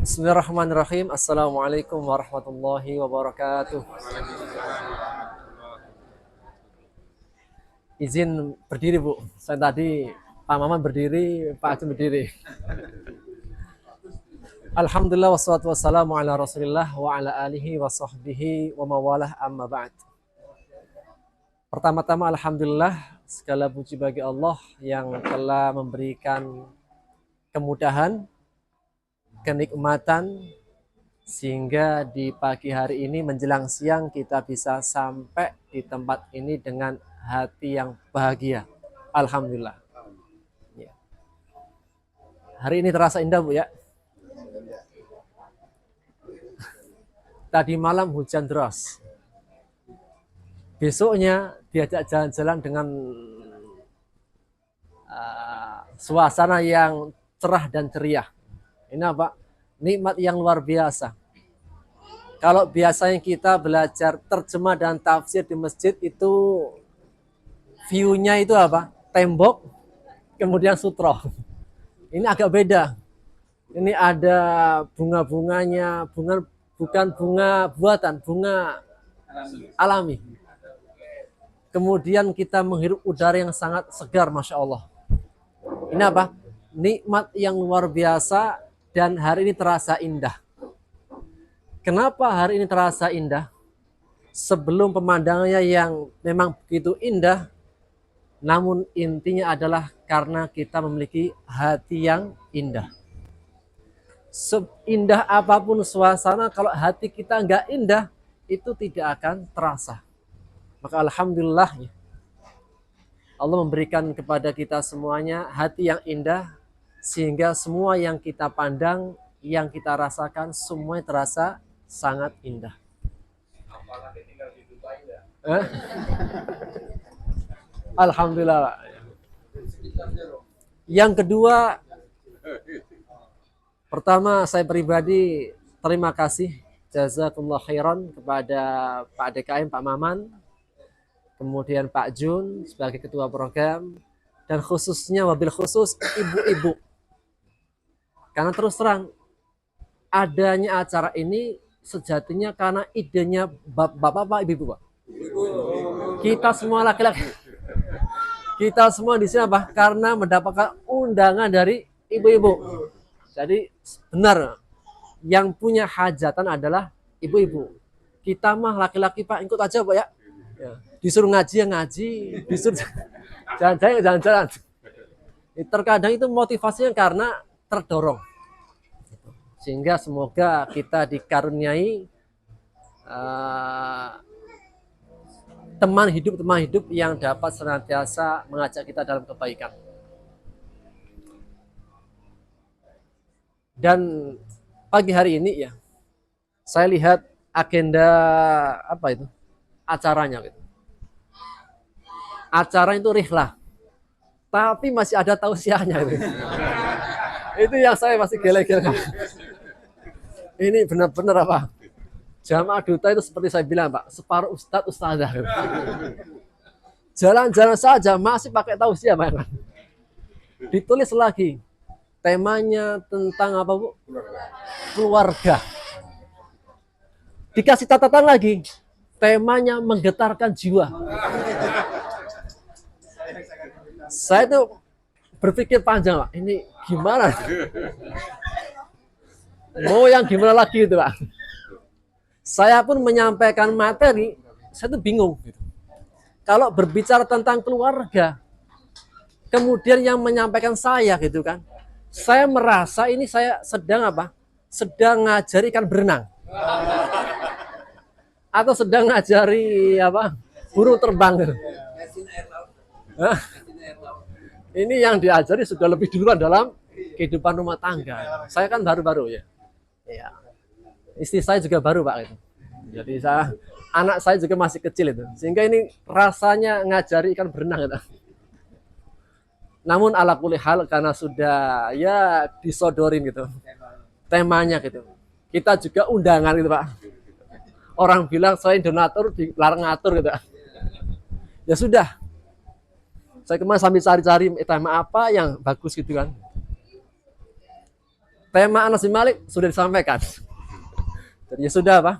Bismillahirrahmanirrahim. Assalamualaikum warahmatullahi wabarakatuh. Izin berdiri, Bu. Saya tadi Pak Maman berdiri, Pak Acun berdiri. Alhamdulillah wassalatu wassalamu ala Rasulillah wa ala alihi wa sahbihi wa mawalah amma ba'd. Pertama-tama alhamdulillah segala puji bagi Allah yang telah memberikan kemudahan, kenikmatan sehingga di pagi hari ini menjelang siang kita bisa sampai di tempat ini dengan hati yang bahagia. Alhamdulillah. Ya. Hari ini terasa indah, Bu, ya. Tadi malam hujan deras. Besoknya diajak jalan-jalan dengan suasana yang cerah dan ceria. Ini apa? Nikmat yang luar biasa. Kalau biasanya kita belajar terjemah dan tafsir di masjid itu view-nya itu apa? Tembok, kemudian sutro. Ini agak beda. Ini ada bunga-bunganya, bukan bunga buatan, bunga alami. Kemudian kita menghirup udara yang sangat segar, Masya Allah. Ini apa? Nikmat yang luar biasa dan hari ini terasa indah. Kenapa hari ini terasa indah? Sebelum pemandangannya yang memang begitu indah, namun intinya adalah karena kita memiliki hati yang indah. Seindah apapun suasana, kalau hati kita nggak indah, itu tidak akan terasa. Maka alhamdulillah Allah memberikan kepada kita semuanya hati yang indah, sehingga semua yang kita pandang, yang kita rasakan, semuanya terasa sangat indah. Alhamdulillah. Yang kedua, pertama saya pribadi terima kasih jazakumullah khairan kepada Pak DKM, Pak Maman, kemudian Pak Jun sebagai ketua program, dan khususnya wabil khusus ibu-ibu. Karena terus terang adanya acara ini sejatinya karena idenya bapak-bapak, ibu-ibu, Pak. Kita semua laki-laki. Kita semua di sini apa? Karena mendapatkan undangan dari ibu-ibu. Jadi benar yang punya hajatan adalah ibu-ibu. Kita mah laki-laki, Pak, ikut aja, Pak, ya. Disuruh ngaji ya ngaji, disuruh jalan-jalan ya jalan-jalan. Terkadang itu motivasinya karena terdorong. Sehingga semoga kita dikaruniai teman hidup yang dapat senantiasa mengajak kita dalam kebaikan. Dan pagi hari ini ya, saya lihat agenda apa itu acaranya gitu. Acara itu rihlah, tapi masih ada tausiahnya gitu. Itu yang saya masih gele-gele. Ini benar-benar apa? Jamaah duta itu seperti saya bilang, Pak, separuh ustadz ustadzah. Gitu. Jalan-jalan saja masih pakai tausiah, Pak. Ditulis lagi. Temanya tentang apa, Bu? Keluarga. Dikasih catatan lagi. Temanya menggetarkan jiwa. Saya tuh berpikir panjang, Pak. Ini gimana? Mau yang gimana lagi itu, Pak? Saya pun menyampaikan materi, saya tuh bingung. Kalau berbicara tentang keluarga, kemudian yang menyampaikan saya gitu kan, saya merasa ini saya sedang apa? Sedang ngajari ikan berenang. Atau sedang ngajari apa? Burung terbang. Ini yang diajari sudah lebih duluan dalam kehidupan rumah tangga. Saya kan baru-baru ya. Ya. Istri saya juga baru, Pak. Jadi anak saya juga masih kecil itu. Sehingga ini rasanya ngajari ikan berenang gitu. Namun ala kulli hal karena sudah ya disodorin gitu. Temanya gitu. Kita juga undangan gitu, Pak. Orang bilang selain donatur dilarang ngatur gitu. Ya sudah. Saya kemarin sambil cari-cari tema apa yang bagus gitu kan. tema Anas bin Malik sudah disampaikan. Jadi ya sudah Pak,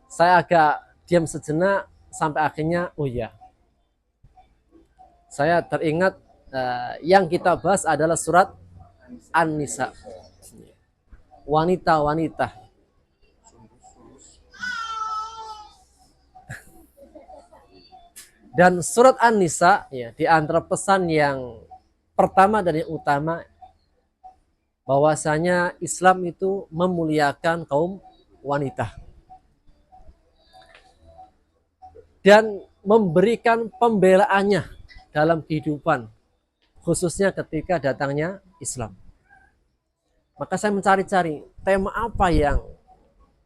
saya agak diam sejenak sampai akhirnya, oh iya, saya teringat yang kita bahas adalah surat An-Nisa, wanita-wanita. Dan surat An-Nisa ya, di antara pesan yang pertama dan yang utama, bahwasanya Islam itu memuliakan kaum wanita dan memberikan pembelaannya dalam kehidupan, khususnya ketika datangnya Islam. Maka saya mencari-cari tema apa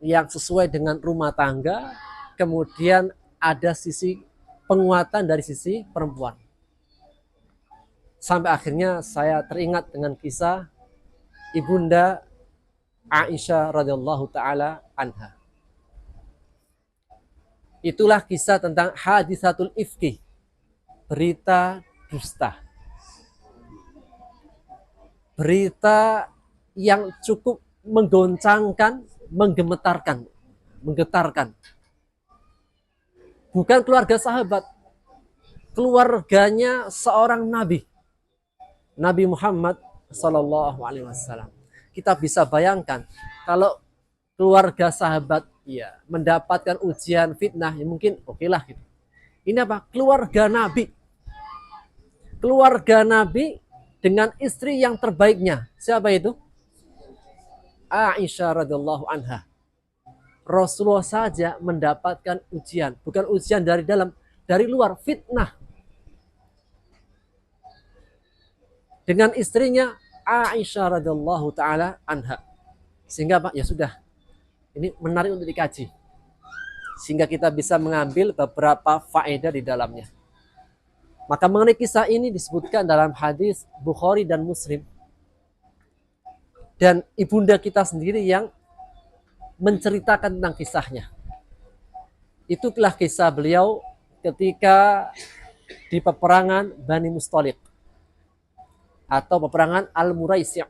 yang sesuai dengan rumah tangga, kemudian ada sisi penguatan dari sisi perempuan. Sampai akhirnya saya teringat dengan kisah Ibunda Aisyah radhiyallahu taala anha. Itulah kisah tentang hadisatul ifki, berita dusta. Berita yang cukup menggoncangkan, menggemetarkan, menggetarkan. Bukan keluarga sahabat, keluarganya seorang nabi, Nabi Muhammad Sallallahu Alaihi Wasallam. Kita bisa bayangkan kalau keluarga sahabat ya mendapatkan ujian fitnah, ya mungkin oke lah gitu. Ini apa? Keluarga Nabi, keluarga Nabi dengan istri yang terbaiknya. Siapa itu? Aisyah radhiyallahu anha. Rasulullah saja mendapatkan ujian, bukan ujian dari dalam, dari luar, fitnah. Dengan istrinya Aisyah radhiyallahu taala anha. Sehingga Pak, ya sudah, ini menarik untuk dikaji. Sehingga kita bisa mengambil beberapa faedah di dalamnya. Maka mengenai kisah ini disebutkan dalam hadis Bukhari dan Muslim. Dan ibunda kita sendiri yang menceritakan tentang kisahnya. Itulah kisah beliau ketika di peperangan Bani Mustaliq atau peperangan Al-Muraisi'.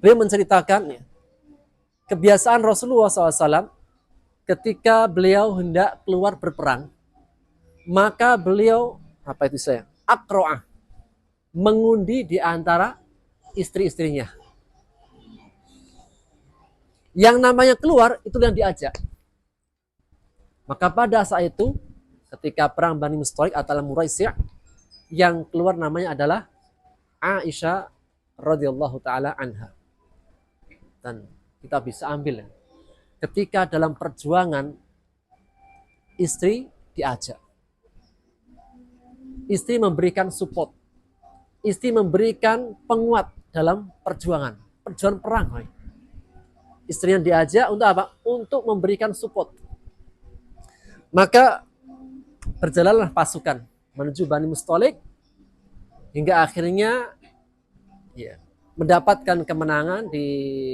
Beliau menceritakan kebiasaan Rasulullah SAW ketika beliau hendak keluar berperang, maka beliau akro'ah, mengundi di antara istri-istrinya. Yang namanya keluar itu yang diajak. Maka pada saat itu ketika perang Bani Mustaliq atau Al-Muraisi', yang keluar namanya adalah Aisyah radhiyallahu taala anha. Dan kita bisa ambil ketika dalam perjuangan istri diajak. Istri memberikan support. Istri memberikan penguat dalam perjuangan perang. Istri yang diajak untuk apa? Untuk memberikan support. Maka berjalanlah pasukan menuju Bani Mustaliq hingga akhirnya mendapatkan kemenangan di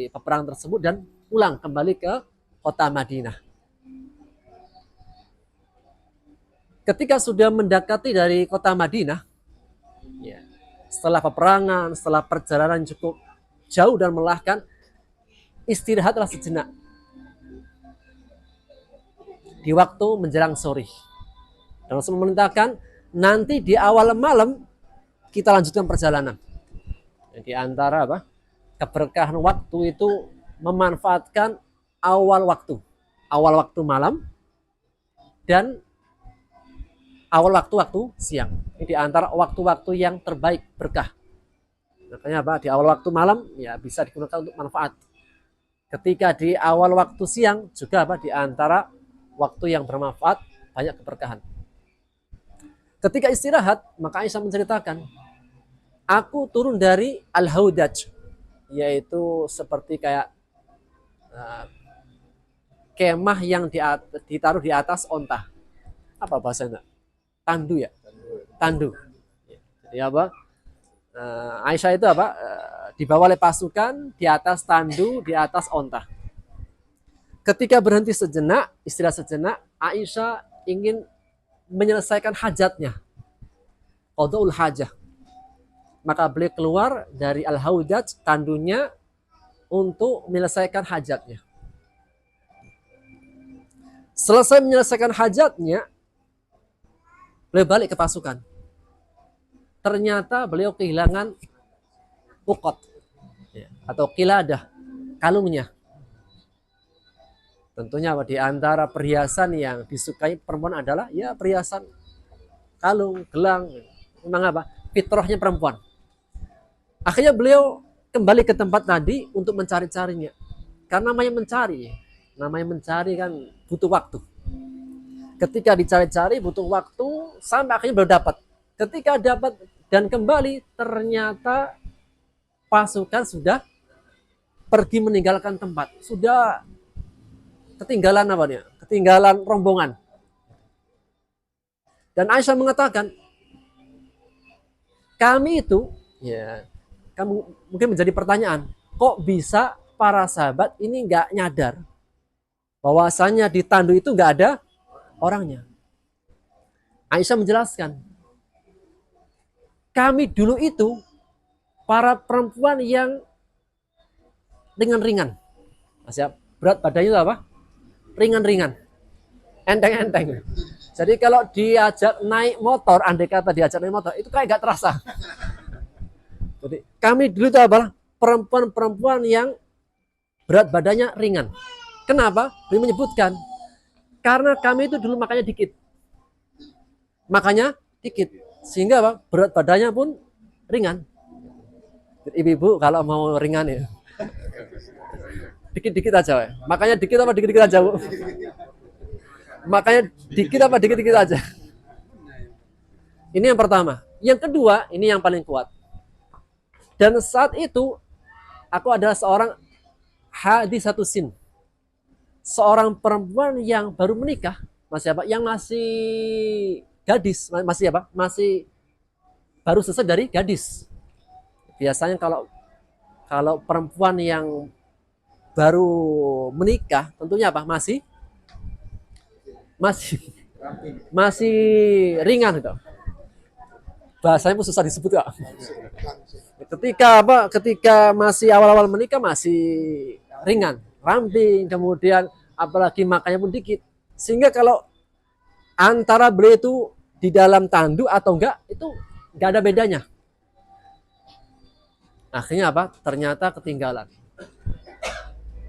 peperangan tersebut dan pulang kembali ke kota Madinah. Ketika sudah mendekati dari kota Madinah, setelah peperangan, setelah perjalanan cukup jauh dan melelahkan, istirahatlah sejenak di waktu menjelang sore. Dan Rasul memerintahkan nanti di awal malam kita lanjutkan perjalanan. Di antara keberkahan waktu itu memanfaatkan awal waktu malam dan awal waktu siang. Ini di antara waktu-waktu yang terbaik berkah. Makanya di awal waktu malam ya bisa digunakan untuk manfaat. Ketika di awal waktu siang juga di antara waktu yang bermanfaat, banyak keberkahan. Ketika istirahat, maka Aisyah menceritakan, aku turun dari Al-Haudaj, yaitu seperti kayak kemah yang ditaruh di atas onta. Apa bahasanya? Tandu ya? Tandu. Jadi Aisyah itu dibawa oleh pasukan di atas tandu, di atas onta. Ketika berhenti sejenak, istirahat sejenak, Aisyah ingin menyelesaikan hajatnya, qada'ul hajah. Maka beliau keluar dari Al-Haudaj, tandunya, untuk menyelesaikan hajatnya. Selesai menyelesaikan hajatnya, beliau balik ke pasukan. Ternyata beliau kehilangan ukot atau kiladah, kalungnya. Tentunya di antara perhiasan yang disukai perempuan adalah ya perhiasan kalung, gelang. Memang apa? Fitrahnya perempuan. Akhirnya beliau kembali ke tempat tadi untuk mencari-carinya. Karena namanya mencari kan butuh waktu. Ketika dicari-cari butuh waktu sampai akhirnya baru dapat. Ketika dapat dan kembali ternyata pasukan sudah pergi meninggalkan tempat. Sudah ketinggalan apa nih? Ketinggalan rombongan. Dan Aisyah mengatakan, kami itu, ya, kamu mungkin menjadi pertanyaan, kok bisa para sahabat ini nggak nyadar bahwasanya di tandu itu nggak ada orangnya? Aisyah menjelaskan, kami dulu itu para perempuan yang ringan-ringan, berat badannya itu apa? Ringan-ringan, enteng-enteng. Jadi kalau diajak naik motor, andai kata diajak naik motor, itu kayak gak terasa. Jadi kami dulu itu adalah perempuan-perempuan yang berat badannya ringan. Kenapa? Beliau menyebutkan, karena kami itu dulu makanya dikit. Makanya dikit. Sehingga apa? Berat badannya pun ringan. Ibu-ibu kalau mau ringan ya, dikit-dikit aja. We. Makanya dikit apa dikit-dikit aja, Bu? Makanya dikit apa dikit-dikit aja. Ini yang pertama. Yang kedua, ini yang paling kuat. Dan saat itu, aku adalah seorang hadisatu sin. Seorang perempuan yang baru menikah, masih apa? Yang masih gadis, masih apa? Masih baru selesai dari gadis. Biasanya kalau perempuan yang baru menikah, tentunya apa? Masih ringan gitu. Bahasanya pun susah disebut kok. Ketika masih awal-awal menikah masih ringan, ramping, kemudian apalagi makannya pun dikit. Sehingga kalau antara beliau itu di dalam tandu atau enggak, itu enggak ada bedanya. Akhirnya apa? Ternyata ketinggalan.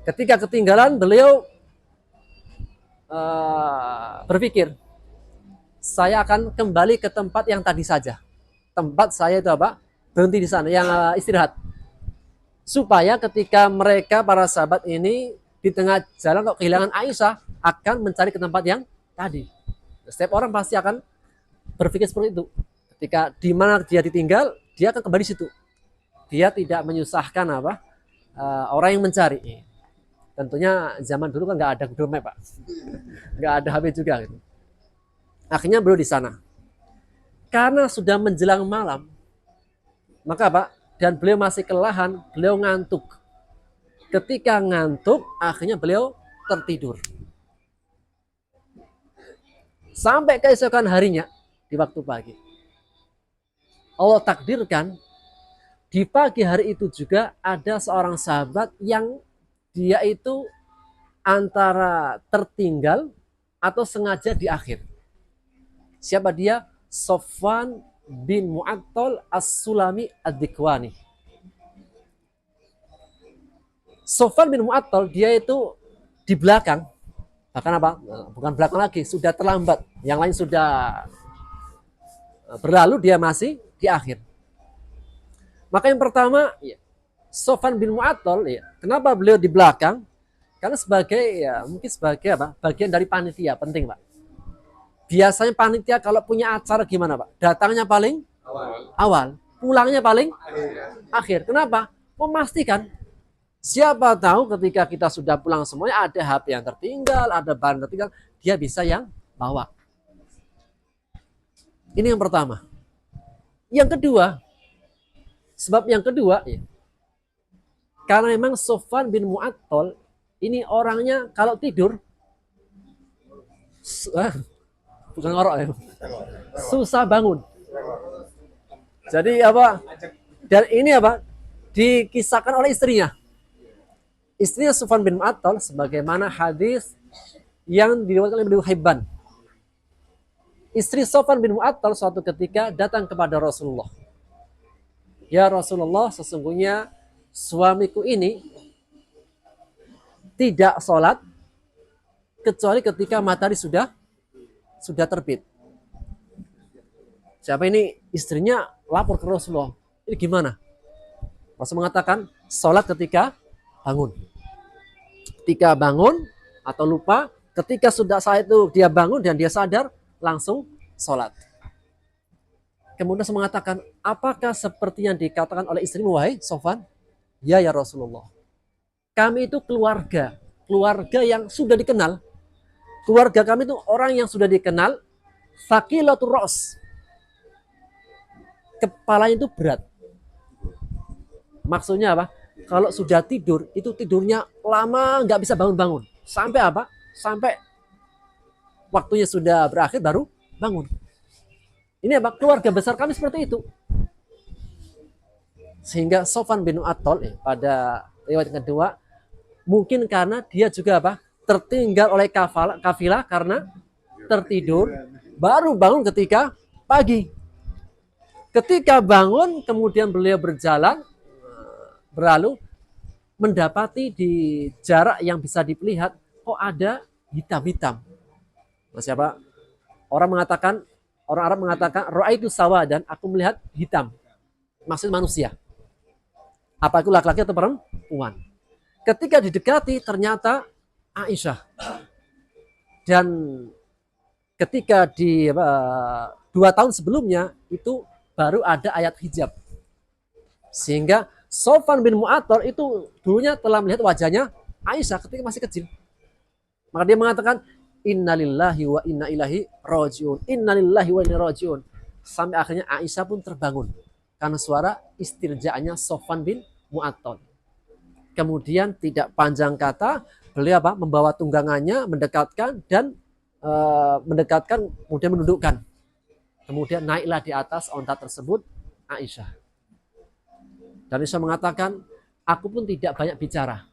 Ketika ketinggalan, beliau berpikir, saya akan kembali ke tempat yang tadi saja. Tempat saya itu apa? Berhenti di sana, yang istirahat. Supaya ketika mereka, para sahabat ini, di tengah jalan kok kehilangan Aisyah, akan mencari ke tempat yang tadi. Setiap orang pasti akan berpikir seperti itu. Ketika di mana dia ditinggal, dia akan kembali situ. Dia tidak menyusahkan apa orang yang mencari. Tentunya zaman dulu kan nggak ada Google Map, Pak. Nggak ada HP juga. Gitu. Akhirnya beliau di sana. Karena sudah menjelang malam, maka Pak, dan beliau masih kelelahan, beliau ngantuk. Ketika ngantuk, akhirnya beliau tertidur. Sampai keesokan harinya, di waktu pagi. Allah takdirkan, di pagi hari itu juga ada seorang sahabat yang dia itu antara tertinggal atau sengaja di akhir. Siapa dia? Sofwan bin Mu'attal As-Sulami Ad-Dikwani. Sofwan bin Mu'attal dia itu di belakang. Bahkan apa? Bukan belakang lagi, sudah terlambat. Yang lain sudah berlalu, dia masih di akhir. Maka yang pertama, Sofwan bin Mu'attal, kenapa beliau di belakang? Karena mungkin sebagai apa? Bagian dari panitia, penting, Pak. Biasanya panitia kalau punya acara gimana, Pak? Datangnya paling awal, pulangnya paling akhir. Kenapa? Memastikan. Siapa tahu ketika kita sudah pulang semuanya ada HP yang tertinggal, ada barang tertinggal, dia bisa yang bawa. Ini yang pertama. Yang kedua, sebab yang kedua, karena memang Sofwan bin Mu'attal ini orangnya kalau tidur bukan ngorok ya, susah bangun. Jadi apa? Dan ini apa? Dikisahkan oleh istrinya. istrinya Sufyan bin Mu'attal sebagaimana hadis yang diriwayatkan oleh Ibnu Hibban. Istri Sufyan bin Mu'attal suatu ketika datang kepada Rasulullah. Ya Rasulullah, sesungguhnya suamiku ini tidak sholat kecuali ketika matahari sudah terbit. Siapa ini? Istrinya lapor ke Rasulullah. Ini gimana? Rasul mengatakan sholat ketika bangun. Ketika bangun atau lupa, ketika sudah saat itu dia bangun dan dia sadar, langsung sholat. Kemudian Rasul mengatakan, apakah seperti yang dikatakan oleh istrimu, wahai Sofwan? Ya Rasulullah. Kami itu keluarga yang sudah dikenal. Keluarga kami itu orang yang sudah dikenal, saqilatur ra's. Kepalanya itu berat. Maksudnya apa? Kalau sudah tidur, itu tidurnya lama, nggak bisa bangun-bangun. Sampai apa? Sampai waktunya sudah berakhir baru bangun. Ini apa? Keluarga besar kami seperti itu. Sehingga Sofwan bin Mu'attal pada riwayat kedua, mungkin karena dia juga apa? Tertinggal oleh kafilah karena tertidur, baru bangun ketika pagi. Ketika bangun, kemudian beliau berlalu, mendapati di jarak yang bisa dilihat, kok ada hitam-hitam. Siapa? Orang Arab mengatakan, ra'aitu sawadan, aku melihat hitam. Maksud manusia. Apa itu laki-laki atau perempuan? Ketika didekati, ternyata Aisyah. Dan ketika di 2 tahun sebelumnya, itu baru ada ayat hijab. Sehingga Sofwan bin Mu'attal itu dulunya telah melihat wajahnya Aisyah ketika masih kecil. Maka dia mengatakan, innalillahi wa inna ilaihi rajiun. Innalillahi wa inna rajiun. Sampai akhirnya Aisyah pun terbangun karena suara istirja'nya Sofwan bin Mu'attal. Kemudian tidak panjang kata, beliau membawa tunggangannya, mendekatkan dan kemudian menundukkan. Kemudian naiklah di atas onta tersebut Aisyah. Dan Aisyah mengatakan, aku pun tidak banyak bicara,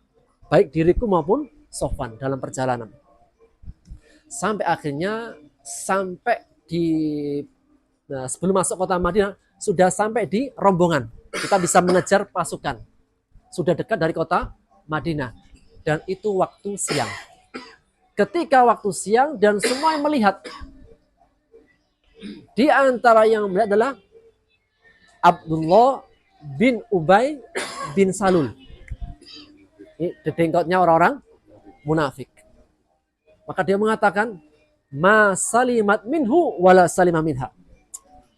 baik diriku maupun Sofwan dalam perjalanan. Sampai akhirnya sebelum masuk kota Madinah, sudah sampai di rombongan. Kita bisa mengejar pasukan. Sudah dekat dari kota Madinah. Dan itu waktu siang. Ketika waktu siang dan semua yang melihat, di antara yang melihat adalah Abdullah bin Ubay bin Salul. Ini dedengkotnya orang-orang munafik. Maka dia mengatakan, ma salimat minhu wala salimah minha.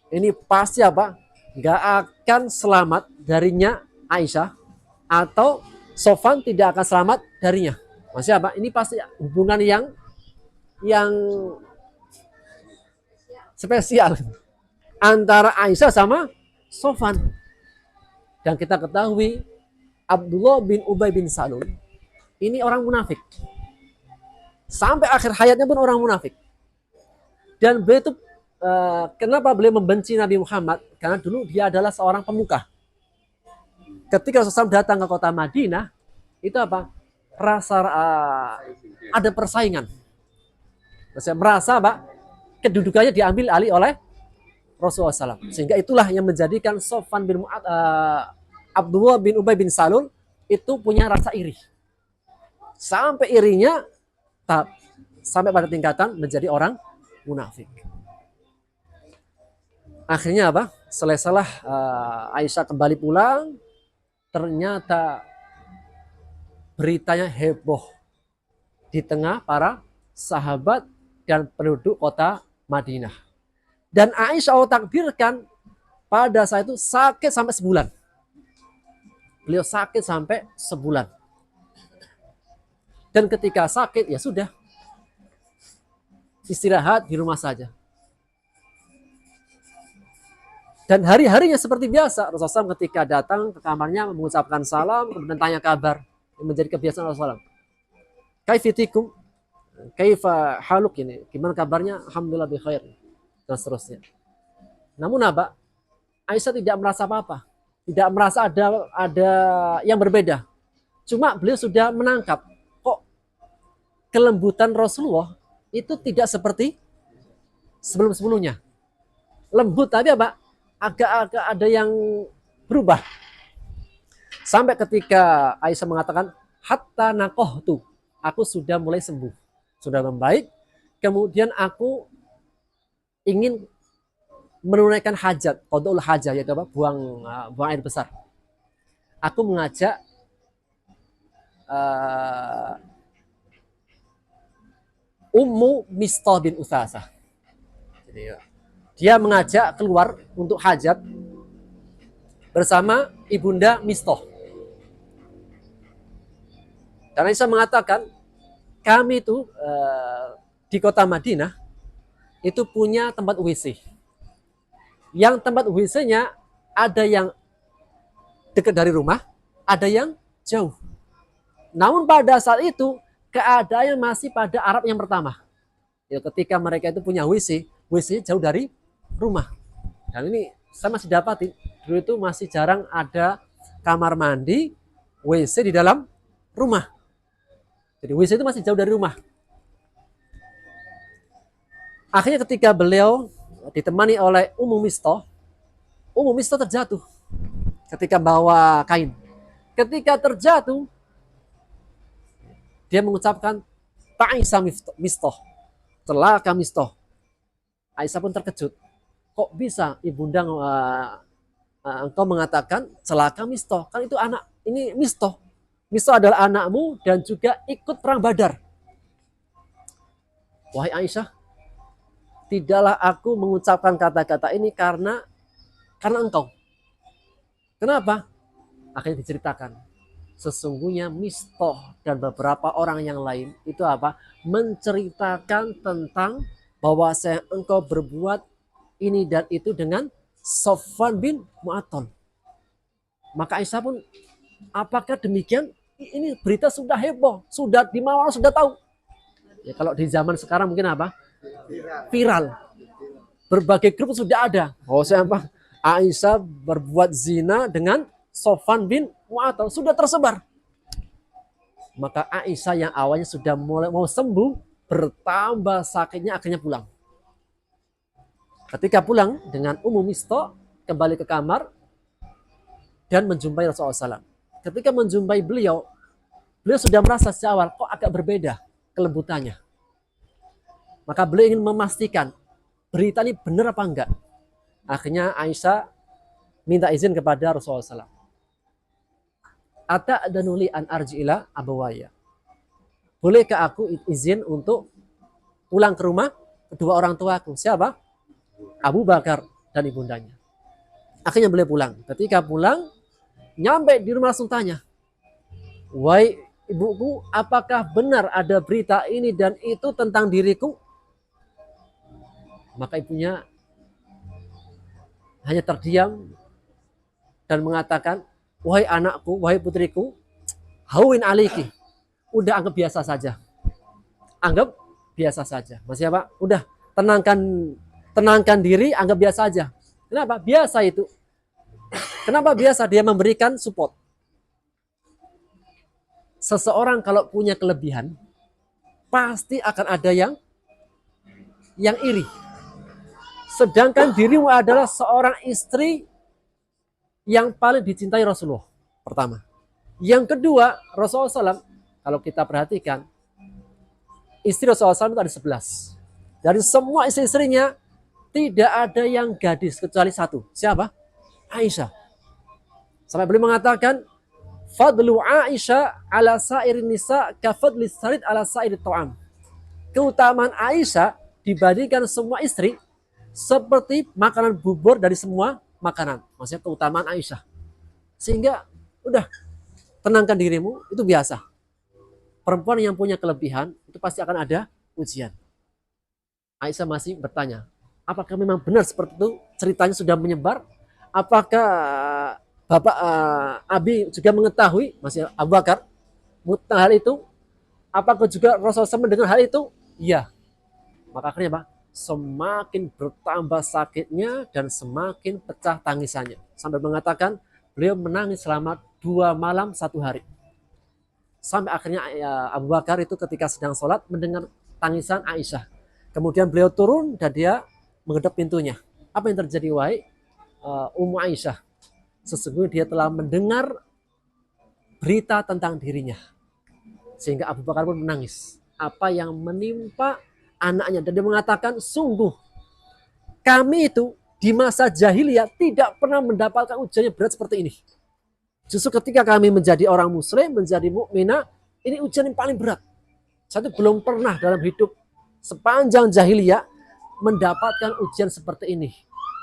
Ini pasti Gak akan selamat darinya Aisyah, atau Sofwan tidak akan selamat darinya. Maksudnya ini pasti hubungan yang spesial antara Aisyah sama Sofwan. Dan kita ketahui Abdullah bin Ubay bin Salul ini orang munafik. Sampai akhir hayatnya pun orang munafik. Dan beliau itu kenapa beliau membenci Nabi Muhammad? Karena dulu dia adalah seorang pemuka. Ketika Rasulullah datang ke kota Madinah, itu rasa ada persaingan. Maksudnya merasa kedudukannya diambil alih oleh Rasulullah SAW. Sehingga itulah yang menjadikan Sofwan bin Abdullah bin Ubay bin Salul itu punya rasa iri. Sampai irinya sampai pada tingkatan menjadi orang munafik. Akhirnya selesailah Aisyah kembali pulang, ternyata beritanya heboh di tengah para sahabat dan penduduk kota Madinah. Dan Aisyah takbirkan pada saat itu sakit sampai sebulan. Beliau sakit sampai sebulan. Dan ketika sakit ya sudah, istirahat di rumah saja. Dan hari-harinya seperti biasa, Rasulullah SAW ketika datang ke kamarnya mengucapkan salam, kemudian tanya kabar, yang menjadi kebiasaan Rasulullah SAW. Kaifitikum, kaifa haluk ini, gimana kabarnya? Alhamdulillah bi khair, dan seterusnya. Namun Aisyah tidak merasa apa-apa, tidak merasa ada yang berbeda. Cuma beliau sudah menangkap kok kelembutan Rasulullah itu tidak seperti sebelum-sebelumnya. Lembut tapi apa? Agak-agak ada yang berubah. Sampai ketika Aisyah mengatakan, hatta nakohtu, aku sudah mulai sembuh, sudah membaik. Kemudian aku ingin menunaikan hajat, qadaul hajat, yaitu apa? Buang air besar. Aku mengajak Ummu Mistah bin Utsasah. Dia mengajak keluar untuk hajat bersama ibunda Mistah. Dan Aisyah mengatakan, kami itu di kota Madinah itu punya tempat WC. Yang tempat WC-nya ada yang dekat dari rumah, ada yang jauh. Namun pada saat itu keadaannya masih pada Arab yang pertama. Ya, ketika mereka itu punya WC, WC jauh dari rumah. Dan ini saya masih dapati, dulu itu masih jarang ada kamar mandi, WC di dalam rumah. Jadi WC itu masih jauh dari rumah. Akhirnya ketika beliau ditemani oleh Ummu Mistah terjatuh ketika bawa kain. Ketika terjatuh, dia mengucapkan, Ta'isa Mistah, celaka Mistah. Aisyah pun terkejut. Kok bisa ibunda engkau mengatakan celaka Mistah? Kan itu anak, ini Mistah. Mistah adalah anakmu dan juga ikut perang Badar. Wahai Aisyah, tidaklah aku mengucapkan kata-kata ini karena engkau. Kenapa? Akhirnya diceritakan. Sesungguhnya Mistah dan beberapa orang yang lain itu apa? Menceritakan tentang bahwa engkau berbuat ini dan itu dengan Safwan bin Mu'attal. Maka Aisyah pun, apakah demikian? Ini berita sudah heboh, sudah di mana sudah tahu. Ya, kalau di zaman sekarang mungkin apa? Viral. Berbagai grup sudah ada. Oh, siapa? Aisyah berbuat zina dengan Safwan bin Mu'attal, sudah tersebar. Maka Aisyah yang awalnya sudah mulai mau sembuh, bertambah sakitnya, akhirnya pulang. Ketika pulang dengan Ummu Mistah, kembali ke kamar dan menjumpai Rasulullah SAW. Ketika menjumpai beliau sudah merasa sejak awal kok agak berbeda kelembutannya. Maka beliau ingin memastikan berita ini benar apa enggak. Akhirnya Aisyah minta izin kepada Rasulullah SAW. Ata'danuli an arji'ila abawaya. Bolehkah aku izin untuk pulang ke rumah kedua orang tuaku? Siapa? Abu Bakar dan ibundanya. Akhirnya beliau pulang. Ketika pulang, nyampe di rumah langsung tanya, wahai ibuku, apakah benar ada berita ini dan itu tentang diriku? Maka ibunya hanya terdiam dan mengatakan, wahai anakku, wahai putriku, hawin aliki, udah anggap biasa saja. Anggap biasa saja. Masih apa? Udah, tenangkan diri, anggap biasa aja. Kenapa? Biasa itu. Kenapa biasa? Dia memberikan support. Seseorang kalau punya kelebihan, pasti akan ada yang iri. Sedangkan dirimu adalah seorang istri yang paling dicintai Rasulullah. Pertama. Yang kedua, Rasulullah SAW, kalau kita perhatikan, istri Rasulullah SAW itu ada 11. Dari semua istri-istrinya, tidak ada yang gadis kecuali satu. Siapa? Aisyah. Sampai beliau mengatakan, fadlu Aisyah ala sairin nisa kafadli sarid ala sairit ta'am. Keutamaan Aisyah dibandingkan semua istri seperti makanan bubur dari semua makanan. Maksudnya keutamaan Aisyah. Sehingga udah, tenangkan dirimu, itu biasa. Perempuan yang punya kelebihan itu pasti akan ada ujian. Aisyah masih bertanya, apakah memang benar seperti itu? Ceritanya sudah menyebar. Apakah Bapak Abi juga mengetahui, masih Abu Bakar, hal itu? Apakah juga Rasulullah SAW mendengar hal itu? Iya. Maka akhirnya Pak, semakin bertambah sakitnya dan semakin pecah tangisannya. Sampai mengatakan beliau menangis selama 2 malam 1 hari. Sampai akhirnya Abu Bakar itu ketika sedang sholat mendengar tangisan Aisyah. Kemudian beliau turun dan dia menghadap pintunya. Apa yang terjadi wahai Ummu Aisyah? Sesungguhnya dia telah mendengar berita tentang dirinya. Sehingga Abu Bakar pun menangis. Apa yang menimpa anaknya. Dan dia mengatakan, sungguh kami itu di masa jahiliyah tidak pernah mendapatkan ujian yang berat seperti ini. Justru ketika kami menjadi orang muslim, menjadi mukminah, ini ujian yang paling berat. Saya belum pernah dalam hidup sepanjang jahiliyah mendapatkan ujian seperti ini.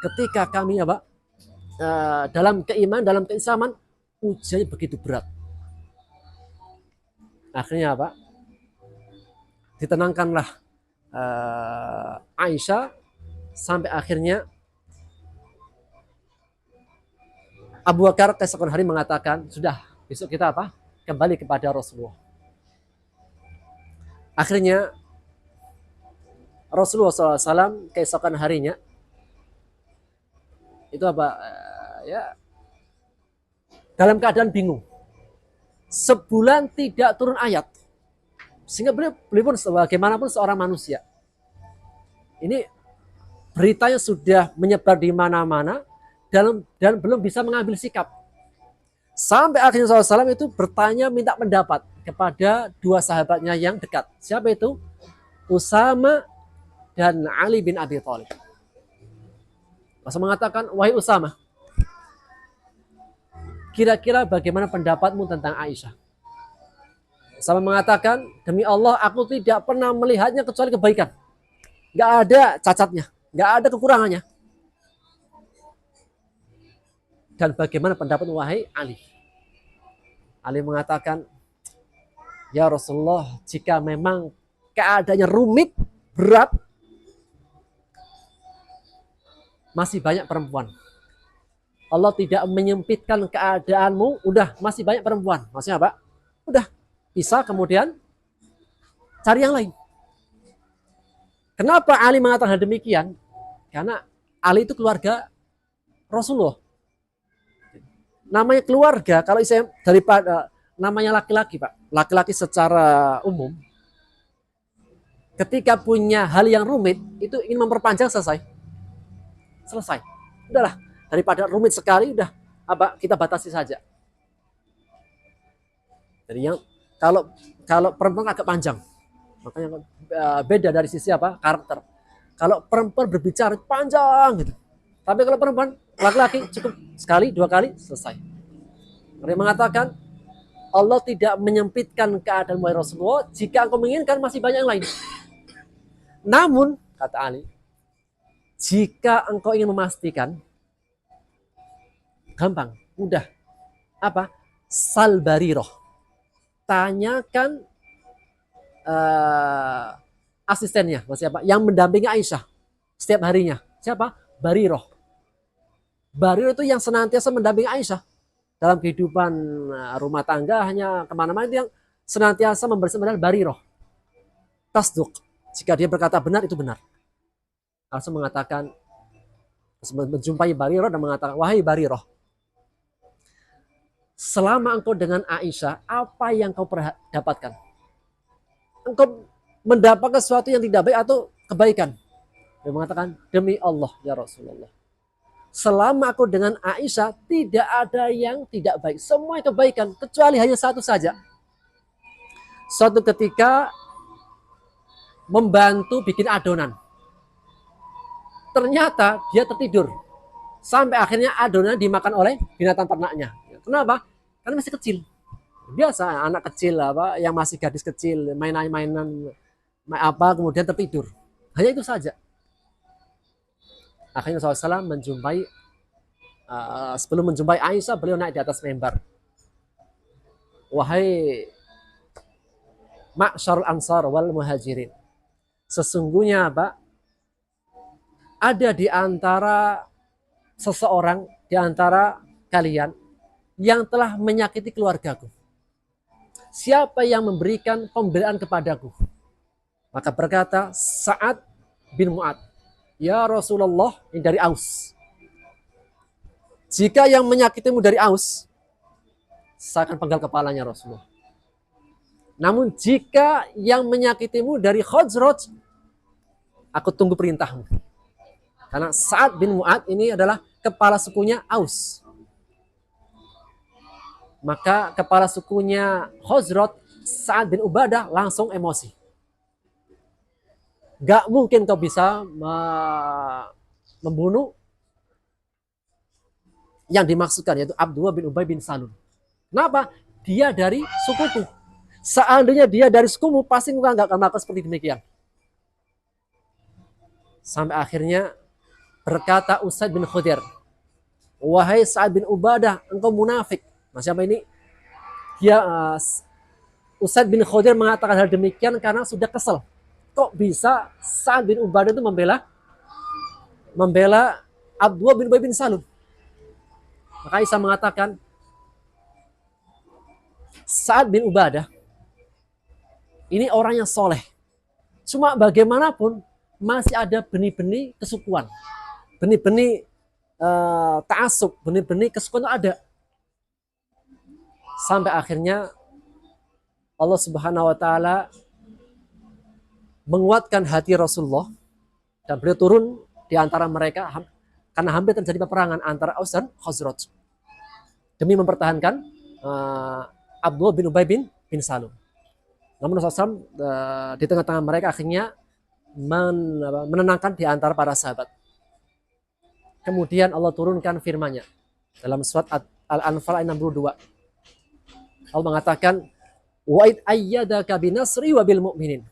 Ketika kami dalam keimanan, dalam keislaman, ujiannya begitu berat. Akhirnya apa? Ditenangkanlah Aisyah sampai akhirnya Abu Bakar keesokan hari mengatakan, sudah besok kita apa? Kembali kepada Rasulullah. Akhirnya Rasulullah SAW keesokan harinya itu apa? Ya, dalam keadaan bingung. Sebulan tidak turun ayat. Sehingga beliau pun bagaimanapun seorang manusia. Ini beritanya sudah menyebar di mana-mana dan belum bisa mengambil sikap. Sampai akhirnya SAW itu bertanya, minta pendapat kepada dua sahabatnya yang dekat. Siapa itu? Usama dan Ali bin Abi Thalib. Rasul mengatakan, wahai Usama, kira-kira bagaimana pendapatmu tentang Aisyah? Usama mengatakan, demi Allah aku tidak pernah melihatnya kecuali kebaikan. Gak ada cacatnya, gak ada kekurangannya. Dan bagaimana pendapat wahai Ali? Ali mengatakan, ya Rasulullah, jika memang keadaannya rumit, berat, masih banyak perempuan. Allah tidak menyempitkan keadaanmu, udah masih banyak perempuan. Maksudnya apa? Udah bisa kemudian cari yang lain. Kenapa Ali mengatakan demikian? Karena Ali itu keluarga Rasulullah. Namanya keluarga, kalau saya daripada namanya laki-laki, Pak. Laki-laki secara umum, ketika punya hal yang rumit, itu ingin memperpanjang selesai. Udahlah, daripada rumit sekali, udah kita batasi saja. Jadi yang kalau perempuan agak panjang, makanya beda dari sisi karakter. Kalau perempuan berbicara panjang gitu. Tapi kalau perempuan, laki-laki cukup sekali, dua kali, selesai. Mereka mengatakan, Allah tidak menyempitkan keadaan wahai Rasulullah, jika engkau menginginkan masih banyak yang lain. Namun, kata Ali, jika engkau ingin memastikan, gampang, mudah. Apa? Sal Bariroh. Tanyakan asistennya, siapa? Yang mendampingi Aisyah setiap harinya. Siapa? Bariroh. Bariroh itu yang senantiasa mendampingi Aisyah dalam kehidupan rumah tangga, hanya kemana-mana, itu yang senantiasa membersihkan Bariroh. Tasduk, jika dia berkata benar, itu benar. Rasul mengatakan, menjumpai Bariroh dan mengatakan, wahai Bariroh, selama engkau dengan Aisyah, apa yang kau dapatkan? Engkau mendapatkan sesuatu yang tidak baik atau kebaikan? Dia mengatakan, demi Allah ya Rasulullah, selama aku dengan Aisyah tidak ada yang tidak baik, semua kebaikan, kecuali hanya satu saja. Suatu ketika membantu bikin adonan, ternyata dia tertidur sampai akhirnya adonan dimakan oleh binatang ternaknya. Kenapa? Karena masih kecil. Biasa anak kecil yang masih gadis kecil, mainan kemudian tertidur. Hanya itu saja. Akhirnya SAW menjumpai, sebelum menjumpai Aisyah, beliau naik di atas mimbar. Wahai ma'syarul ansar wal muhajirin, sesungguhnya ada di antara seseorang di antara kalian yang telah menyakiti keluargaku. Siapa yang memberikan pembelaan kepadaku? Maka berkata Sa'ad bin Mu'ad, ya Rasulullah, ini dari Aus. Jika yang menyakitimu dari Aus, saya akan penggal kepalanya Rasulullah. Namun jika yang menyakitimu dari Khazraj, aku tunggu perintahmu. Karena Sa'ad bin Mu'ad ini adalah kepala sukunya Aus. Maka kepala sukunya Khazraj, Sa'ad bin Ubadah langsung emosi. Gak mungkin kau bisa membunuh yang dimaksudkan, yaitu Abdullah bin Ubay bin Salul. Kenapa? Dia dari sukuku. Seandainya dia dari sukumu, pasti enggak akan melakukan seperti demikian. Sampai akhirnya berkata Usaid bin Khudair, wahai Sa'ad bin Ubadah, engkau munafik. Nah, siapa ini? Dia Usaid bin Khudair mengatakan hal demikian karena sudah kesal. Kok bisa Sa'ad bin Ubadah itu membela Abdullah bin Ubay bin Salul? Maka Aisyah mengatakan, Sa'ad bin Ubadah ini orang yang soleh. Cuma bagaimanapun masih ada benih-benih kesukuan. Benih-benih ta'asub, benih-benih kesukuan itu ada. Sampai akhirnya Allah Subhanahu wa taala menguatkan hati Rasulullah dan beliau turun di antara mereka karena hampir terjadi peperangan antara Aus dan Khazraj demi mempertahankan Abdullah bin Ubay bin Salul. Namun Rasulullah di tengah-tengah mereka akhirnya menenangkan di antara para sahabat. Kemudian Allah turunkan firman-Nya dalam surat Al-Anfal ayat 62. Allah mengatakan, wa id ayyadaka binasri wa bil mu'minin.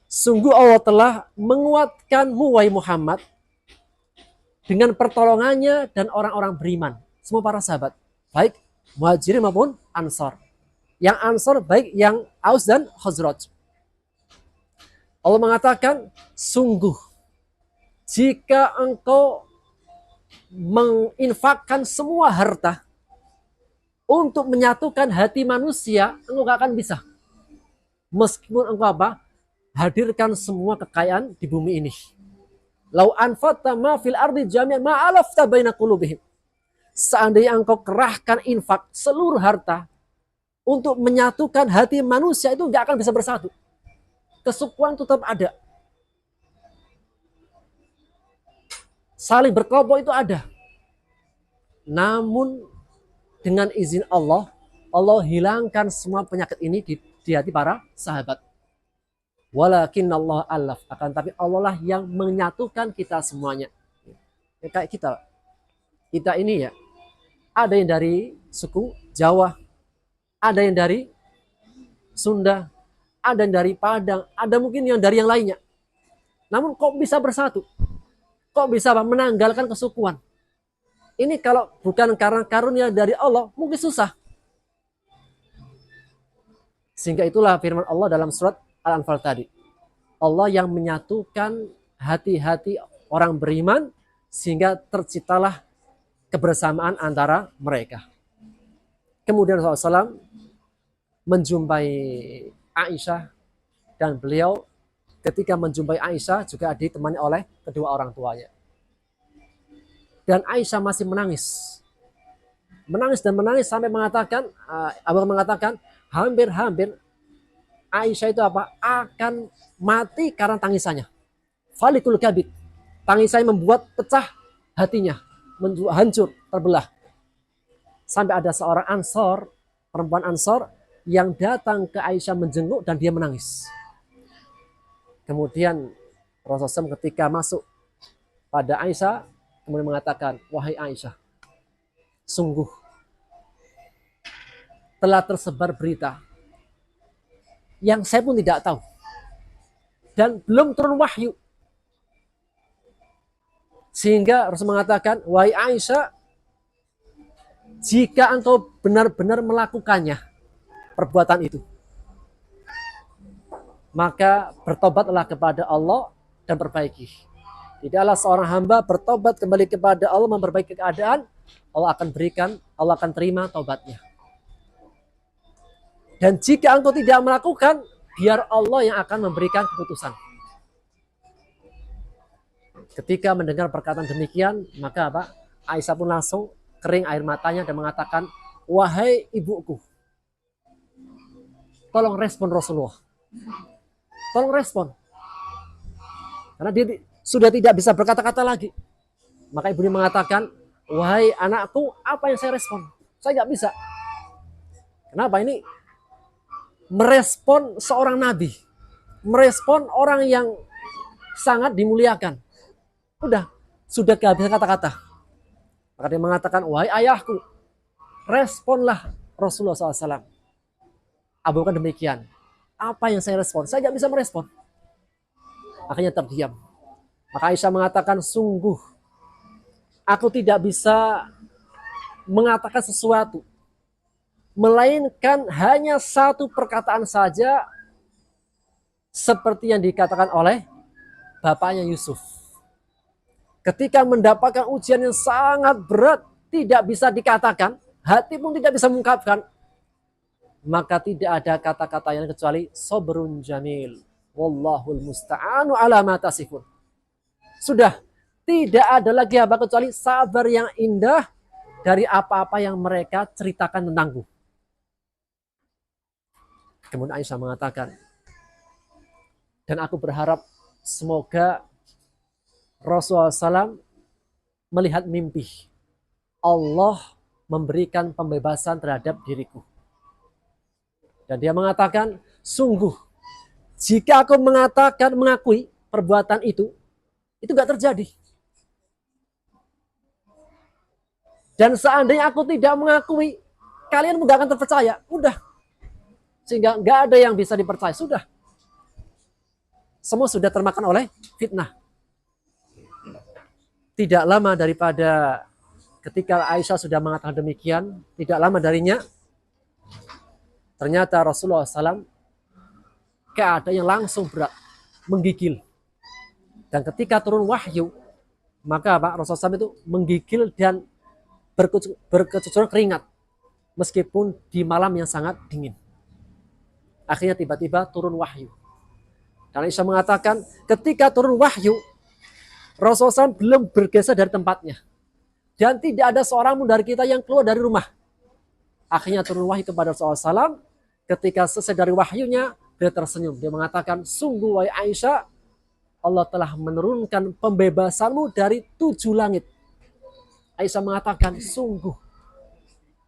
Sungguh Allah telah menguatkanmu wahai Muhammad dengan pertolongannya dan orang-orang beriman, semua para sahabat, baik Muhajirin maupun Ansar. Yang Ansar baik yang Aus dan Khazraj. Allah mengatakan, sungguh jika engkau menginfakkan semua harta untuk menyatukan hati manusia, engkau gak akan bisa. Meskipun engkau hadirkan semua kekayaan di bumi ini. Lau anfaqta ma fil ardi jami'an ma alafta baina qulubihim. Seandainya engkau kerahkan infak seluruh harta untuk menyatukan hati manusia, itu gak akan bisa bersatu. Kesukuan tetap ada. Saling berkelompok itu ada. Namun dengan izin Allah, Allah hilangkan semua penyakit ini di hati para sahabat. Walakin Allah alaf, akan tapi Allah lah yang menyatukan kita semuanya. Ya, kayak kita ini ya, ada yang dari suku Jawa, ada yang dari Sunda, ada yang dari Padang, ada mungkin yang dari yang lainnya. Namun kok bisa bersatu? Kok bisa menanggalkan kesukuan? Ini kalau bukan karena karunia dari Allah, mungkin susah. Sehingga itulah firman Allah dalam surat Al-Anfal tadi. Allah yang menyatukan hati-hati orang beriman sehingga terciptalah kebersamaan antara mereka. Kemudian Rasulullah SAW menjumpai Aisyah dan beliau ketika menjumpai Aisyah juga ditemani oleh kedua orang tuanya. Dan Aisyah masih menangis. Menangis dan menangis sampai mengatakan, Abu mengatakan hampir-hampir Aisyah itu akan mati karena tangisannya. Falikul kabid. Tangisannya membuat pecah hatinya, hancur, terbelah. Sampai ada seorang Ansor, perempuan Ansor yang datang ke Aisyah menjenguk dan dia menangis. Kemudian Rasulullah SAW ketika masuk pada Aisyah, kemudian mengatakan, wahai Aisyah, sungguh telah tersebar berita yang saya pun tidak tahu. Dan belum turun wahyu. Sehingga Rasul mengatakan, wahai Aisyah, jika engkau benar-benar melakukannya, perbuatan itu, maka bertobatlah kepada Allah dan perbaiki. Tidaklah seorang hamba bertobat kembali kepada Allah, memperbaiki keadaan, Allah akan terima taubatnya. Dan jika engkau tidak melakukan, biar Allah yang akan memberikan keputusan. Ketika mendengar perkataan demikian, maka Aisyah pun langsung kering air matanya dan mengatakan, wahai ibuku, tolong respon Rasulullah. Tolong respon. Karena dia sudah tidak bisa berkata-kata lagi. Maka ibunya mengatakan, wahai anakku, apa yang saya respon? Saya nggak bisa. Kenapa? Ini merespon seorang nabi. Merespon orang yang sangat dimuliakan. Sudah kehabisan kata-kata. Maka dia mengatakan, wahai ayahku, responlah Rasulullah SAW. Abu Bakar demikian. Apa yang saya respon? Saya nggak bisa merespon. Akhirnya terdiam. Maka Aisyah mengatakan, sungguh aku tidak bisa mengatakan sesuatu, melainkan hanya satu perkataan saja seperti yang dikatakan oleh bapaknya Yusuf. Ketika mendapatkan ujian yang sangat berat, tidak bisa dikatakan, hati pun tidak bisa mengungkapkan, maka tidak ada kata-kata yang kecuali sabrun jamil. Wallahul musta'anu ala ma tasifun. Sudah tidak ada lagi apa kecuali sabar yang indah dari apa-apa yang mereka ceritakan tentangku. Kemudian Aisyah mengatakan, dan aku berharap semoga Rasulullah SAW melihat mimpi. Allah memberikan pembebasan terhadap diriku. Dan dia mengatakan, sungguh jika aku mengakui perbuatan itu gak terjadi. Dan seandainya aku tidak mengakui, kalian gak akan terpercaya. Udah. Sehingga gak ada yang bisa dipercaya. Sudah. Semua sudah termakan oleh fitnah. Tidak lama daripada ketika Aisyah sudah mengatakan demikian, tidak lama darinya, ternyata Rasulullah SAW keadaannya langsung berat, menggigil. Dan ketika turun wahyu, maka Rasulullah SAW itu menggigil dan berkecucuran keringat, meskipun di malam yang sangat dingin. Akhirnya tiba-tiba turun wahyu. Dan Aisyah mengatakan, ketika turun wahyu, Rasulullah SAW belum bergeser dari tempatnya. Dan tidak ada seorang pun dari kita yang keluar dari rumah. Akhirnya turun wahyu kepada Rasulullah SAW. Ketika selesai dari wahyunya, dia tersenyum. Dia mengatakan, sungguh wahai Aisyah, Allah telah menurunkan pembebasanmu dari 7 langit. Aisyah mengatakan, sungguh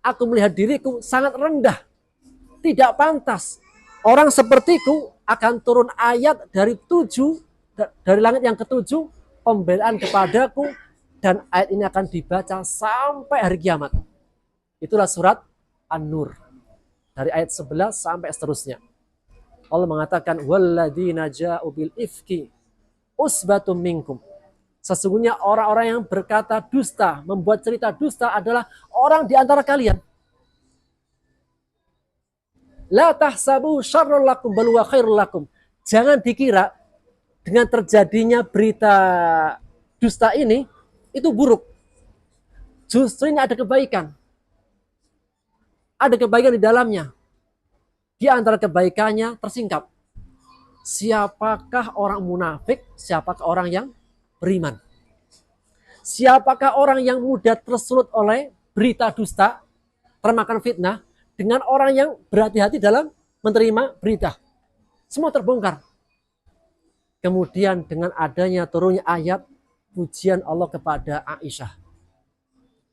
aku melihat diriku sangat rendah. Tidak pantas. Orang sepertiku akan turun ayat dari langit yang ke-7, pembelaan kepadaku, dan ayat ini akan dibaca sampai hari kiamat. Itulah surat An-Nur. Dari ayat 11 sampai seterusnya. Allah mengatakan, walladzina ja'u bil ifki usbatum minkum. Sesungguhnya orang-orang yang berkata dusta, membuat cerita dusta adalah orang di antara kalian. La tahsabu syarrul lakum bal huwa khairul lakum. Jangan dikira dengan terjadinya berita dusta ini itu buruk. Justru ini ada kebaikan. Ada kebaikan di dalamnya. Di antara kebaikannya tersingkap. Siapakah orang munafik? Siapakah orang yang beriman? Siapakah orang yang mudah tersulut oleh berita dusta, termakan fitnah, dengan orang yang berhati-hati dalam menerima berita? Semua terbongkar. Kemudian dengan adanya turunnya ayat pujian Allah kepada Aisyah.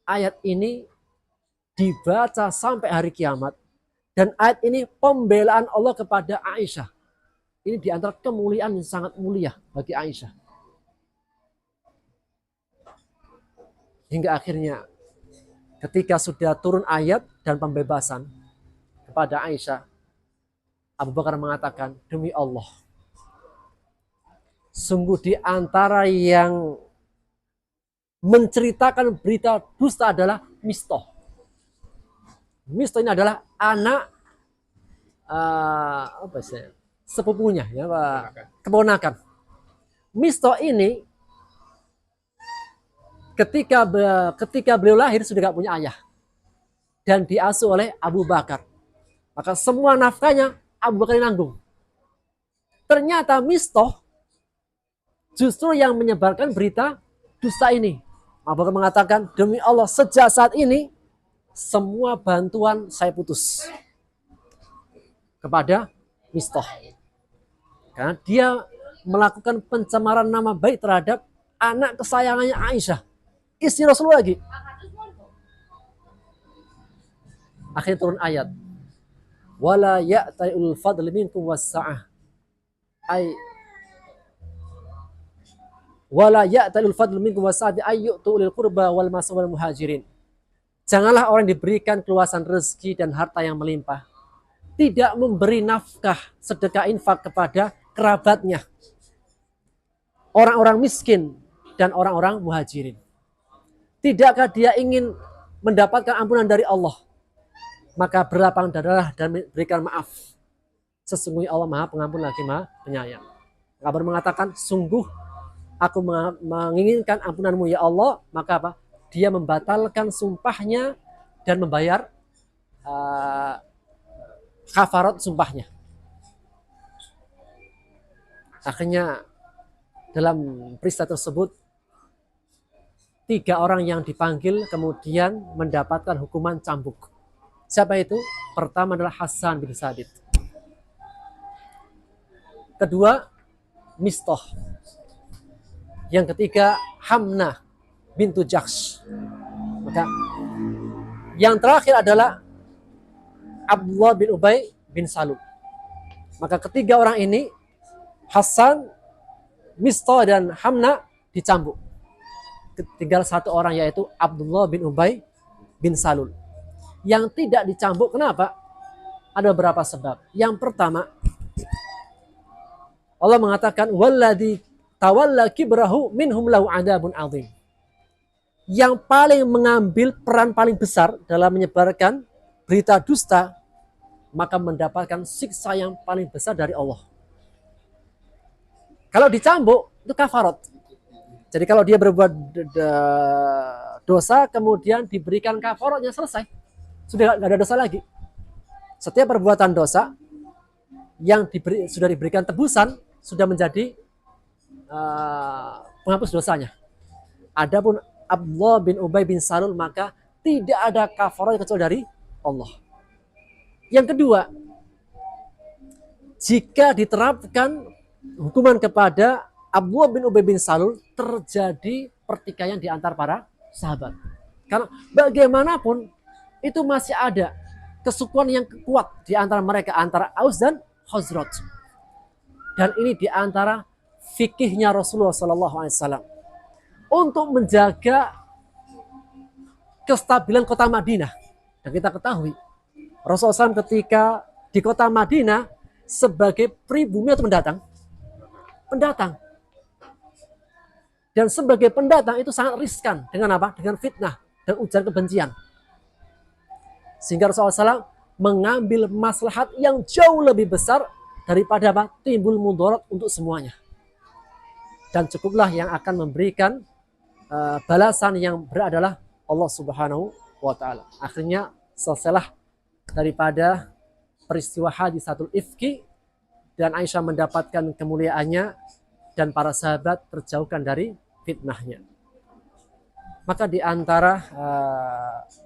Ayat ini dibaca sampai hari kiamat. Dan ayat ini pembelaan Allah kepada Aisyah. Ini di antara kemuliaan yang sangat mulia bagi Aisyah. Hingga akhirnya ketika sudah turun ayat dan pembebasan kepada Aisyah, Abu Bakar mengatakan, demi Allah, sungguh di antara yang menceritakan berita dusta adalah Mistah. Mistah ini adalah anak sepupunya, ya Pak, keponakan. Mistah ini ketika beliau lahir sudah gak punya ayah dan diasuh oleh Abu Bakar. Maka semua nafkahnya Abu Bakar nanggung. Ternyata Mistah justru yang menyebarkan berita dusta ini. Abu Bakar mengatakan, demi Allah, sejak saat ini semua bantuan saya putus kepada Mistah. Karena dia melakukan pencemaran nama baik terhadap anak kesayangannya Aisyah, istri Rasulullah lagi. Akhirnya turun ayat, wala ya'ta'ul fadl minkum was-sa'ah, ay wala ya'ta'ul fadl minkum was-sa'ah ay yu'tu lil qurba wal masawal muhajirin. Janganlah orang diberikan keluasan rezeki dan harta yang melimpah tidak memberi nafkah sedekah infak kepada kerabatnya, orang-orang miskin dan orang-orang muhajirin. Tidakkah dia ingin mendapatkan ampunan dari Allah? Maka berlapang dadalah dan berikan maaf. Sesungguhnya Allah Maha Pengampun lagi Maha Penyayang. Kabar mengatakan, sungguh aku menginginkan ampunanmu ya Allah. Maka apa? Dia membatalkan sumpahnya dan membayar kafarat sumpahnya. Akhirnya dalam peristiwa tersebut 3 orang yang dipanggil kemudian mendapatkan hukuman cambuk. Siapa itu? Pertama adalah Hasan bin Sabit. Kedua, Mistah. Yang ketiga, Hamnah bintu Jahsh. Maka yang terakhir adalah Abdullah bin Ubay bin Salul. Maka ketiga orang ini, Hasan, Mistah dan Hamnah dicambuk. Tinggal 1 orang yaitu Abdullah bin Ubay bin Salul. Yang tidak dicambuk, kenapa? Ada beberapa sebab. Yang pertama, Allah mengatakan walladzi tawalla kibrahu minhum lahu adzabun adzim. Yang paling mengambil peran paling besar dalam menyebarkan berita dusta, maka mendapatkan siksa yang paling besar dari Allah. Kalau dicambuk, itu kafarat. Jadi kalau dia berbuat dosa, kemudian diberikan kafaratnya, selesai. Sudah tidak ada dosa lagi. Setiap perbuatan dosa yang sudah diberikan tebusan, sudah menjadi penghapus dosanya. Adapun Abdullah bin Ubay bin Salul, maka tidak ada kafarat kecuali dari Allah. Yang kedua, jika diterapkan hukuman kepada Abdullah bin Ubay bin Salul, terjadi pertikaian di antara para sahabat. Karena bagaimanapun itu masih ada kesukuan yang kuat di antara mereka, antara Aus dan Khazraj. Dan ini di antara fikihnya Rasulullah SAW untuk menjaga kestabilan kota Madinah. Dan kita ketahui Rasulullah SAW ketika di kota Madinah sebagai pribumi atau pendatang. Dan sebagai pendatang itu sangat riskan dengan apa? Dengan fitnah dan ujaran kebencian. Sehingga Rasulullah SAW mengambil maslahat yang jauh lebih besar daripada apa? Timbul mudarat untuk semuanya. Dan cukuplah yang akan memberikan balasan yang berat adalah Allah Subhanahu wa Ta'ala. Akhirnya selesailah daripada peristiwa hadisatul ifki, dan Aisyah mendapatkan kemuliaannya dan para sahabat terjauhkan dari fitnahnya. Maka di antara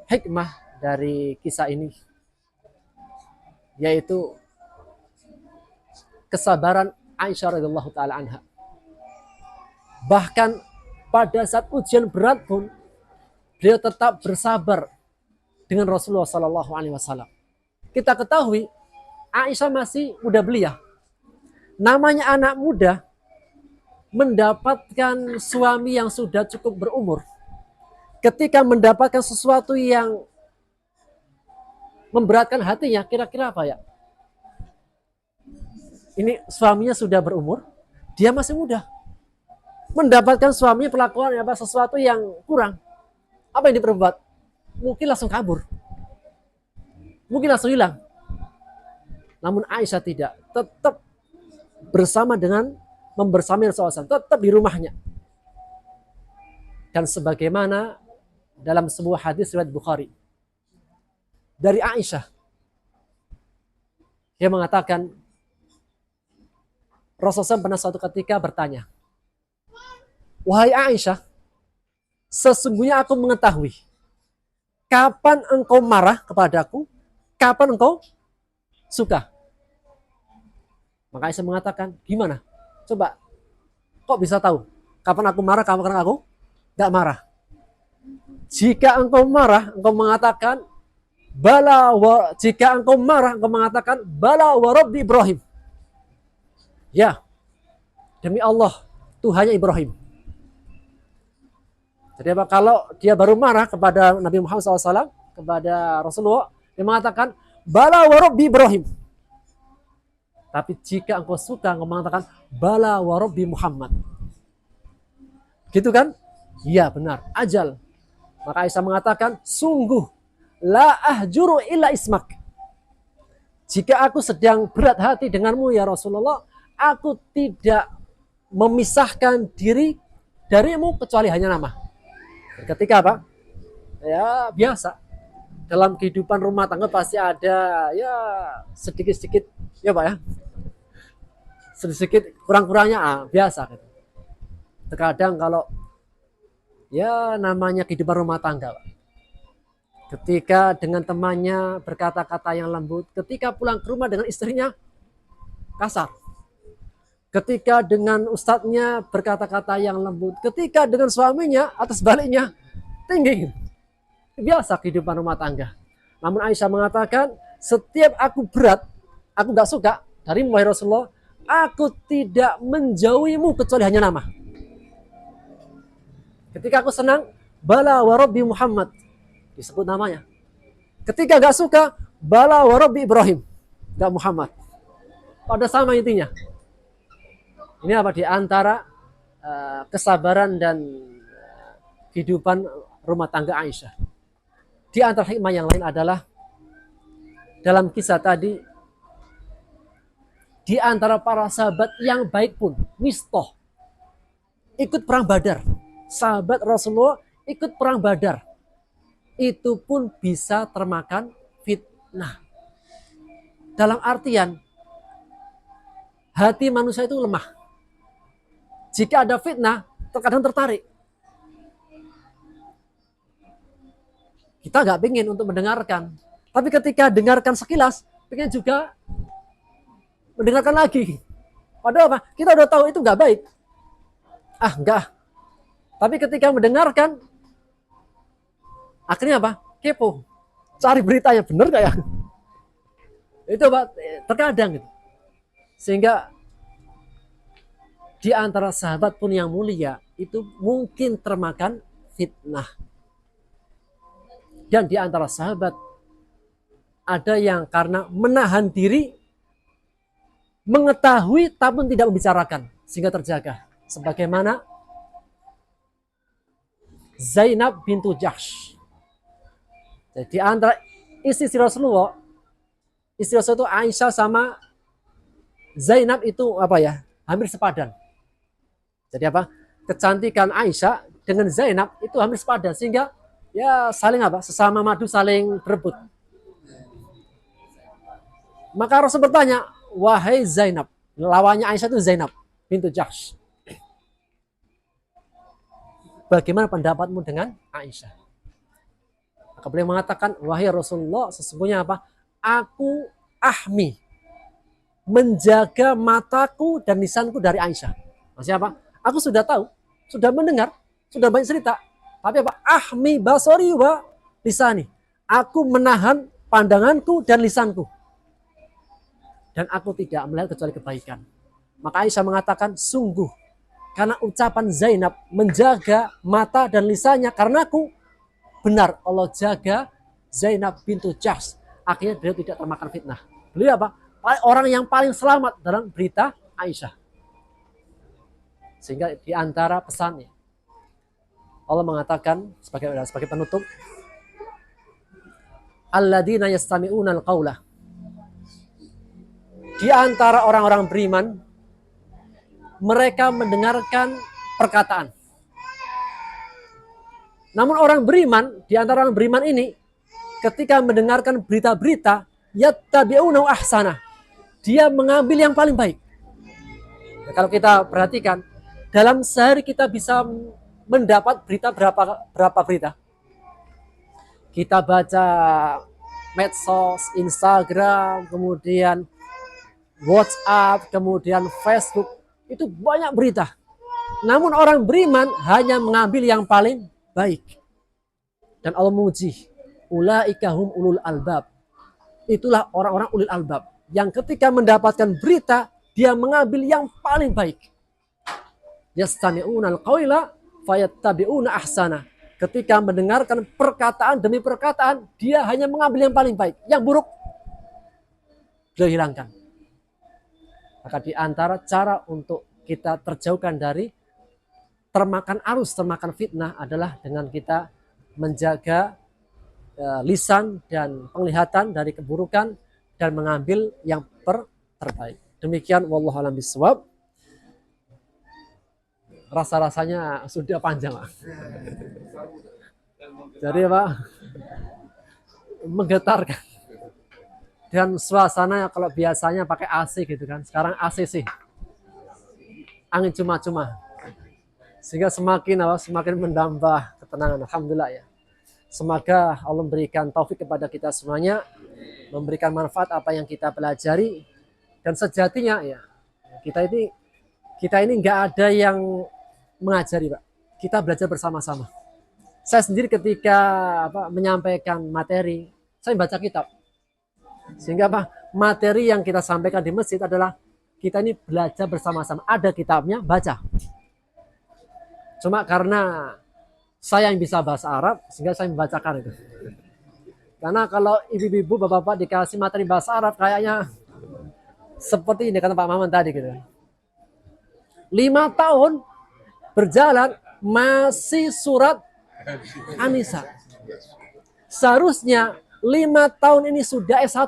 hikmah dari kisah ini yaitu kesabaran Aisyah radhiyallahu taala anha. Bahkan pada saat ujian berat pun beliau tetap bersabar dengan Rasulullah sallallahu alaihi wasallam. Kita ketahui Aisyah masih muda belia. Namanya anak muda mendapatkan suami yang sudah cukup berumur. Ketika mendapatkan sesuatu yang memberatkan hatinya, kira-kira apa ya? Ini suaminya sudah berumur, dia masih muda. Mendapatkan suami perlakuan apa sesuatu yang kurang. Apa yang diperbuat? Mungkin langsung kabur. Mungkin langsung hilang. Namun Aisyah tidak, tetap bersama dengan membersamai Rasulullah SAW, tetap di rumahnya. Dan sebagaimana dalam sebuah hadis riwayat Bukhari dari Aisyah, dia mengatakan Rasulullah SAW pernah suatu ketika bertanya, wahai Aisyah, sesungguhnya aku mengetahui kapan engkau marah kepadaku, kapan engkau suka. Maka Aisyah mengatakan, gimana? Coba, kok bisa tahu? Kapan aku marah, kapan aku nggak marah? Jika engkau marah, engkau mengatakan, jika engkau marah, engkau mengatakan, bala wa rabbi Ibrahim. Ya, demi Allah, Tuhannya Ibrahim. Jadi apa? Kalau dia baru marah kepada Nabi Muhammad SAW, kepada Rasulullah, dia mengatakan, bala wa rabbi Ibrahim. Tapi jika engkau suka, engkau mengatakan, bala wa rabbi Muhammad. Gitu kan? Iya benar, ajal. Maka Aisyah mengatakan, sungguh, la ahjuru illa ismak. Jika aku sedang berat hati denganmu ya Rasulullah, aku tidak memisahkan diri darimu kecuali hanya nama. Ketika apa? Ya biasa. Dalam kehidupan rumah tangga pasti ada ya sedikit-sedikit ya Pak ya. Sedikit kurang-kurangnya biasa. Terkadang kalau ya namanya kehidupan rumah tangga Pak. Ketika dengan temannya berkata-kata yang lembut, ketika pulang ke rumah dengan istrinya kasar. Ketika dengan ustadznya berkata-kata yang lembut, ketika dengan suaminya atas baliknya tinggi. Biasa kehidupan rumah tangga. Namun Aisyah mengatakan, setiap aku berat, aku gak suka dari wahai Rasulullah, aku tidak menjauhimu kecuali hanya nama. Ketika aku senang, bala wa rabbi Muhammad, disebut namanya. Ketika gak suka, bala wa rabbi Ibrahim, gak Muhammad. Pada sama intinya. Ini apa di antara kesabaran dan kehidupan rumah tangga Aisyah. Di antara hikmah yang lain adalah dalam kisah tadi, di antara para sahabat yang baik pun, Mistoh, ikut perang Badar. Sahabat Rasulullah ikut perang Badar. Itu pun bisa termakan fitnah. Dalam artian, hati manusia itu lemah. Jika ada fitnah, terkadang tertarik. Kita nggak ingin untuk mendengarkan. Tapi ketika dengarkan sekilas, ingin juga mendengarkan lagi. Padahal apa? Kita udah tahu itu nggak baik. Enggak. Tapi ketika mendengarkan, akhirnya apa? Kepo. Cari beritanya, benar nggak ya? Itu Pak, terkadang gitu. Sehingga di antara sahabat pun yang mulia itu mungkin termakan fitnah. Dan di antara sahabat ada yang karena menahan diri, mengetahui tapi tidak membicarakan sehingga terjaga. Sebagaimana Zainab bintu Jahsh. Jadi di antara istri Rasulullah, istri Rasulullah itu Aisyah sama Zainab itu apa ya? Hampir sepadan. Jadi apa? Kecantikan Aisyah dengan Zainab itu hampir sepadan sehingga ya saling apa? Sesama madu saling berebut. Maka Rasul bertanya, wahai Zainab, lawannya Aisyah itu Zainab bintu Jahsh. Bagaimana pendapatmu dengan Aisyah? Maka beliau mengatakan, wahai Rasulullah, sesungguhnya apa? Aku ahmi, menjaga mataku dan lisanku dari Aisyah. Maksudnya apa? Aku sudah tahu, sudah mendengar, sudah banyak cerita. Tapi apa? Ahmi basori wa lisani. Aku menahan pandanganku dan lisanku. Dan aku tidak melihat kecuali kebaikan. Maka Aisyah mengatakan, sungguh, karena ucapan Zainab menjaga mata dan lisannya, karena aku benar Allah jaga Zainab bintu Jahsh. Akhirnya beliau tidak termakan fitnah. Beliau apa? Orang yang paling selamat dalam berita Aisyah. Sehingga di antara pesannya Allah mengatakan sebagai penutup, alladzina yastami'una al-qaula. Di antara orang-orang beriman, mereka mendengarkan perkataan. Namun orang beriman, di antara orang beriman ini, ketika mendengarkan berita-berita, yattabi'una ahsana. Dia mengambil yang paling baik. Ya, kalau kita perhatikan, dalam sehari kita bisa mendapat berita berapa berita? Kita baca medsos, Instagram, kemudian WhatsApp, kemudian Facebook, itu banyak berita. Namun orang beriman hanya mengambil yang paling baik. Dan Allah memuji, ulaika hum ulul albab. Itulah orang-orang ulul albab yang ketika mendapatkan berita dia mengambil yang paling baik. Yastami'unal qawla fayattabi'una ahsana. Ketika mendengarkan perkataan demi perkataan, dia hanya mengambil yang paling baik. Yang buruk beliau hilangkan. Maka di antara cara untuk kita terjauhkan dari termakan arus, termakan fitnah adalah dengan kita menjaga lisan dan penglihatan dari keburukan dan mengambil yang terbaik. Demikian wallahu a'lam bishawab. Rasa-rasanya sudah panjang, Pak. Jadi Pak, menggetarkan. Dan suasana kalau biasanya pakai AC gitu kan, sekarang AC sih. Angin cuma-cuma. Sehingga semakin menambah ketenangan. Alhamdulillah ya. Semoga Allah memberikan taufik kepada kita semuanya, memberikan manfaat apa yang kita pelajari, dan sejatinya ya kita ini nggak ada yang mengajari, Pak. Kita belajar bersama-sama. Saya sendiri ketika menyampaikan materi, saya baca kitab, sehingga materi yang kita sampaikan di masjid adalah kita ini belajar bersama-sama. Ada kitabnya, baca. Cuma karena saya yang bisa bahasa Arab, sehingga saya membacakan itu. Karena kalau ibu-ibu, bapak-bapak dikasih materi bahasa Arab, kayaknya seperti ini kata Pak Maman tadi gitu. 5 tahun berjalan masih surat An-Nisa. Seharusnya 5 tahun ini sudah S1.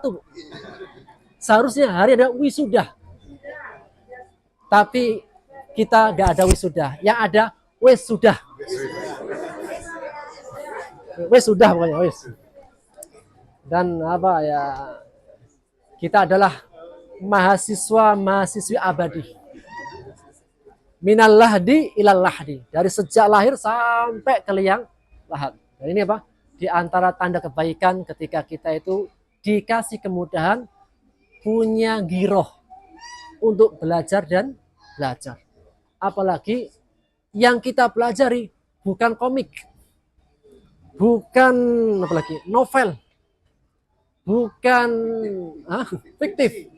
Seharusnya hari ada wisuda. Tapi kita gak ada wisuda. Yang ada wis sudah. Wis sudah pokoknya wis. Dan kita adalah mahasiswi abadi. Minal lahdi ilal lahdi. Dari sejak lahir sampai ke liang lahat. Dan ini di antara tanda kebaikan ketika kita itu dikasih kemudahan, punya giroh untuk belajar dan belajar. Apalagi yang kita pelajari bukan komik, bukan novel, bukan fiktif.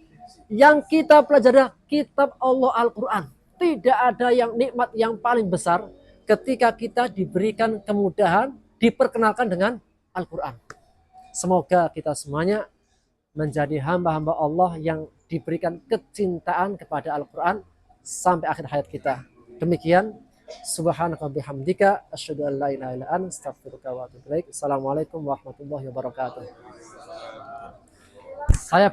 Yang kita pelajari kitab Allah Al-Quran. Tidak ada yang nikmat yang paling besar ketika kita diberikan kemudahan, diperkenalkan dengan Al-Quran. Semoga kita semuanya menjadi hamba-hamba Allah yang diberikan kecintaan kepada Al-Quran sampai akhir hayat kita. Demikian. Subhanaka bihamdika asyhadu an la ilaha illa anta astaghfiruka wa atubu ilaik. Assalamualaikum warahmatullahi wabarakatuh. Saya